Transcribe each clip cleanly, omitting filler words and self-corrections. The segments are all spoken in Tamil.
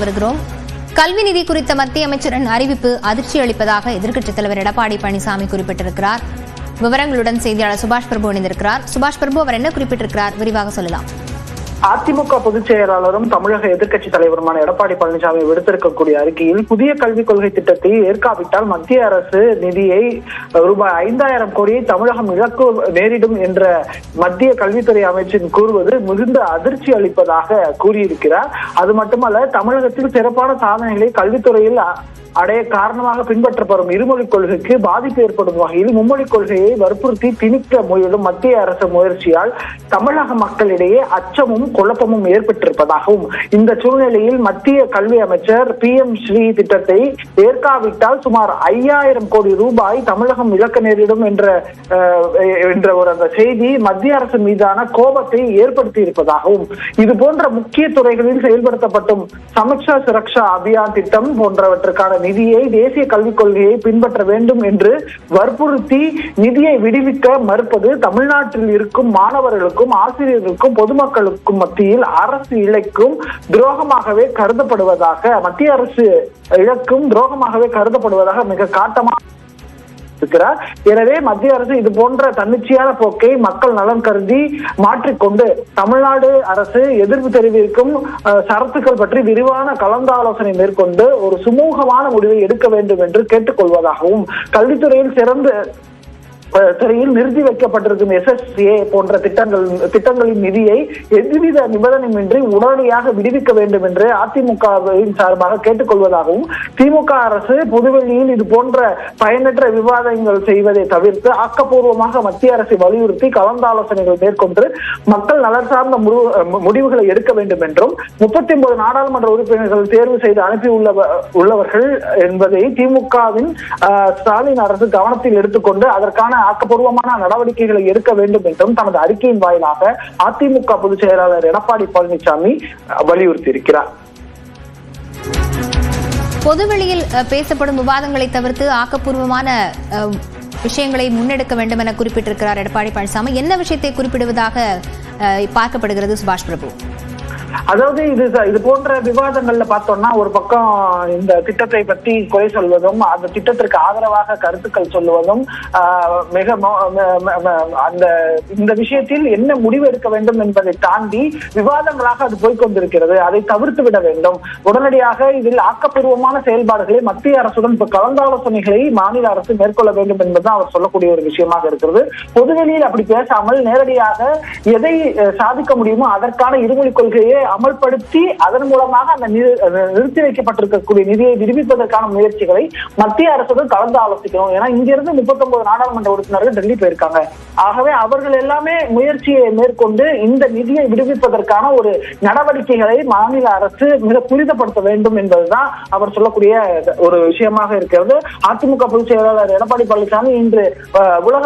பார்த்து வருகிறோம். கல்வி நிதி குறித்த மத்திய அமைச்சரின் அறிவிப்பு அதிர்ச்சி அளிப்பதாக எதிர்க்கட்சித் தலைவர் எடப்பாடி பழனிசாமி குறிப்பிட்டிருக்கிறார். விவரங்களுடன் செய்தியாளர் சுபாஷ் பிரபு இணைந்திருக்கிறார். சுபாஷ் பிரபு, அவர் என்ன குறிப்பிட்டிருக்கிறார், விரிவாக சொல்லலாம். அதிமுக பொதுச் செயலாளரும் தமிழக எதிர்க்கட்சித் தலைவருமான எடப்பாடி பழனிசாமி விடுத்திருக்கக்கூடிய அறிக்கையில் புதிய கல்விக் கொள்கை திட்டத்தை ஏற்காவிட்டால் மத்திய அரசு நிதியை ரூபாய் 5000 கோடியை தமிழகம் இழக்க நேரிடும் என்ற மத்திய கல்வித்துறை அமைச்சர் கூறுவது மிகுந்த அதிர்ச்சி அளிப்பதாக கூறியிருக்கிறார். அது மட்டுமல்ல, தமிழகத்தில் சிறப்பான சாதனைகளை கல்வித்துறையில் அடைய காரணமாக பின்பற்றப்படும் இருமொழிக் கொள்கைக்கு பாதிப்பு ஏற்படும் வகையில் மும்மொழிக் கொள்கையை வற்புறுத்தி திணிக்க முயலும் மத்திய அரசு முயற்சியால் தமிழக மக்களிடையே அச்சமும் குழப்பமும் ஏற்பட்டிருப்பதாகவும், இந்த சூழ்நிலையில் மத்திய கல்வி அமைச்சர் PM ஸ்ரீ திட்டத்தை ஏற்காவிட்டால் சுமார் 5000 கோடி ரூபாய் தமிழகம் இழக்க நேரிடும் என்ற ஒரு அந்த செய்தி மத்திய அரசு மீதான கோபத்தை ஏற்படுத்தி இருப்பதாகவும், இது போன்ற முக்கிய துறைகளில் செயல்படுத்தப்படும் சமக்ஷா சுரக்ஷா அபியான் திட்டம் போன்றவற்றுக்கான நிதியை தேசிய கல்விக் கொள்கையை பின்பற்ற வேண்டும் என்று வற்புறுத்தி நிதியை விடுவிக்க மறுப்பது தமிழ்நாட்டில் இருக்கும் மாணவர்களுக்கும் ஆசிரியர்களுக்கும் பொதுமக்களுக்கும் மத்தியில் அரசு இழைக்கும் துரோகமாகவே கருதப்படுவதாக மத்திய அரசு இழக்கும் துரோகமாகவே கருதப்படுவதாக மிக காட்டமாக இருக்கிறார். எனவே மத்திய அரசு இது போன்ற தன்னிச்சையான போக்கை மக்கள் நலன் கருதி மாற்றிக்கொண்டு தமிழ்நாடு அரசு எதிர்ப்பு தெரிவிக்கும் சரத்துக்கள் பற்றி விரிவான கலந்தாலோசனை மேற்கொண்டு ஒரு சுமூகமான முடிவை எடுக்க வேண்டும் என்று கேட்டுக்கொள்வதாகவும், கல்வித்துறையில் துறையில் நிறுத்தி வைக்கப்பட்டிருக்கும் SSA போன்ற திட்டங்களின் நிதியை எவ்வித நிபந்தனையின்றி உடனடியாக விடுவிக்க வேண்டும் என்று அதிமுகவின் சார்பாக கேட்டுக்கொள்வதாகவும், திமுக அரசு பொதுவெளியில் இது போன்ற பயனற்ற விவாதங்கள் செய்வதை தவிர்த்து ஆக்கப்பூர்வமாக மத்திய அரசை வலியுறுத்தி கலந்தாலோசனைகள் மேற்கொண்டு மக்கள் நலன் சார்ந்த முடிவுகளை எடுக்க வேண்டும் என்றும், 39 நாடாளுமன்ற உறுப்பினர்கள் தேர்வு செய்து அனுப்பியுள்ளவர்கள் என்பதை திமுகவின் ஸ்டாலின் அரசு கவனத்தில் எடுத்துக்கொண்டு அதற்கான ஆக்கப்பூர்வமான நடவடிக்கைகளை எடுக்க வேண்டும் என்றும் தனது அறிக்கையின் வாயிலாக அதிமுக பொதுச் செயலாளர் எடப்பாடி பழனிசாமி வலியுறுத்தி இருக்கிறார். பொதுவெளியில் பேசப்படும் விவாதங்களை தவிர்த்து ஆக்கப்பூர்வமான விஷயங்களை முன்னெடுக்க வேண்டும் என குறிப்பிட்டிருக்கிறார் எடப்பாடி பழனிசாமி. என்ன விஷயத்தை குறிப்பிடுவதாக பார்க்கப்படுகிறது சுபாஷ் பிரபு? அதாவது இது போன்ற விவாதங்கள்ல பார்த்தோம்னா, ஒரு பக்கம் இந்த திட்டத்தை பற்றி குறை சொல்வதும் அந்த திட்டத்திற்கு ஆதரவாக கருத்துக்கள் சொல்லுவதும் இந்த விஷயத்தில் என்ன முடிவு எடுக்க வேண்டும் என்பதை தாண்டி விவாதங்களாக அது போய்கொண்டிருக்கிறது. அதை தவிர்த்து விட வேண்டும். உடனடியாக இதில் ஆக்கப்பூர்வமான செயல்பாடுகளை மத்திய அரசுடன் கலந்தாலோசனைகளை மாநில அரசு மேற்கொள்ள வேண்டும் என்பதுதான் அவர் சொல்லக்கூடிய ஒரு விஷயமாக இருக்கிறது. பொதுவெளியில் அப்படி பேசாமல் நேரடியாக எதை சாதிக்க முடியுமோ அதற்கான இருமொழிக் கொள்கையை அமல்படுத்தி அதன் மூலமாக அந்த நிறுத்தி வைக்கப்பட்டிருக்கக்கூடிய நிதியை விடுவிப்பதற்கான முயற்சிகளை மத்திய அரசுடன் கலந்து ஆலோசிக்கணும். ஏன்னா இங்கிருந்து 39 நாடாளுமன்ற உறுப்பினர்கள் டெல்லி போயிருக்காங்க. ஆகவே அவர்கள் எல்லாமே முயற்சியை மேற்கொண்டு இந்த நிதியை விடுவிப்பதற்கான ஒரு நடவடிக்கைகளை மாநில அரசு மிக துரிதப்படுத்த வேண்டும் என்பதுதான் அவர் சொல்லக்கூடிய ஒரு விஷயமாக இருக்கிறது. அதிமுக பொதுச் செயலாளர் எடப்பாடி பழனிசாமி இன்று உலக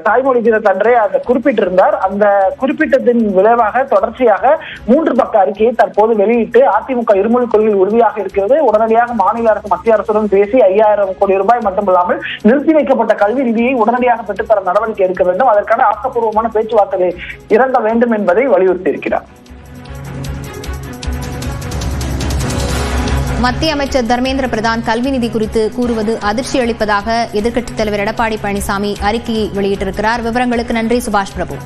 தாய்மொழி தினத்தன்றே அதை குறிப்பிட்டிருந்தார். அந்த குறிப்பிட்டத்தின் விளைவாக தொடர்ச்சியாக 3 பக்க அறிக்கையை தற்போது வெளியிட்டு அதிமுக இருமொழிக் கொள்கையில் உறுதியாக இருக்கிறது. உடனடியாக மாநில அரசு மத்திய அரசுடன் பேசி 5000 கோடி ரூபாய் மட்டுமில்லாமல் நிறுத்தி வைக்கப்பட்ட கல்வி நிதியை உடனடியாக பெற்றுத்தர நடவடிக்கை எடுக்க வேண்டும். அதற்கான ஆக்கப்பூர்வமான பேச்சுவார்த்தை இறங்க வேண்டும் என்பதை வலியுறுத்தி இருக்கிறார். மத்திய அமைச்சர் தர்மேந்திர பிரதான் கல்வி நிதி குறித்து கூறுவது அதிர்ச்சி அளிப்பதாக எதிர்க்கட்சித் தலைவர் எடப்பாடி பழனிசாமி அறிக்கையை வெளியிட்டிருக்கிறார். விவரங்களுக்கு நன்றி சுபாஷ் பிரபு.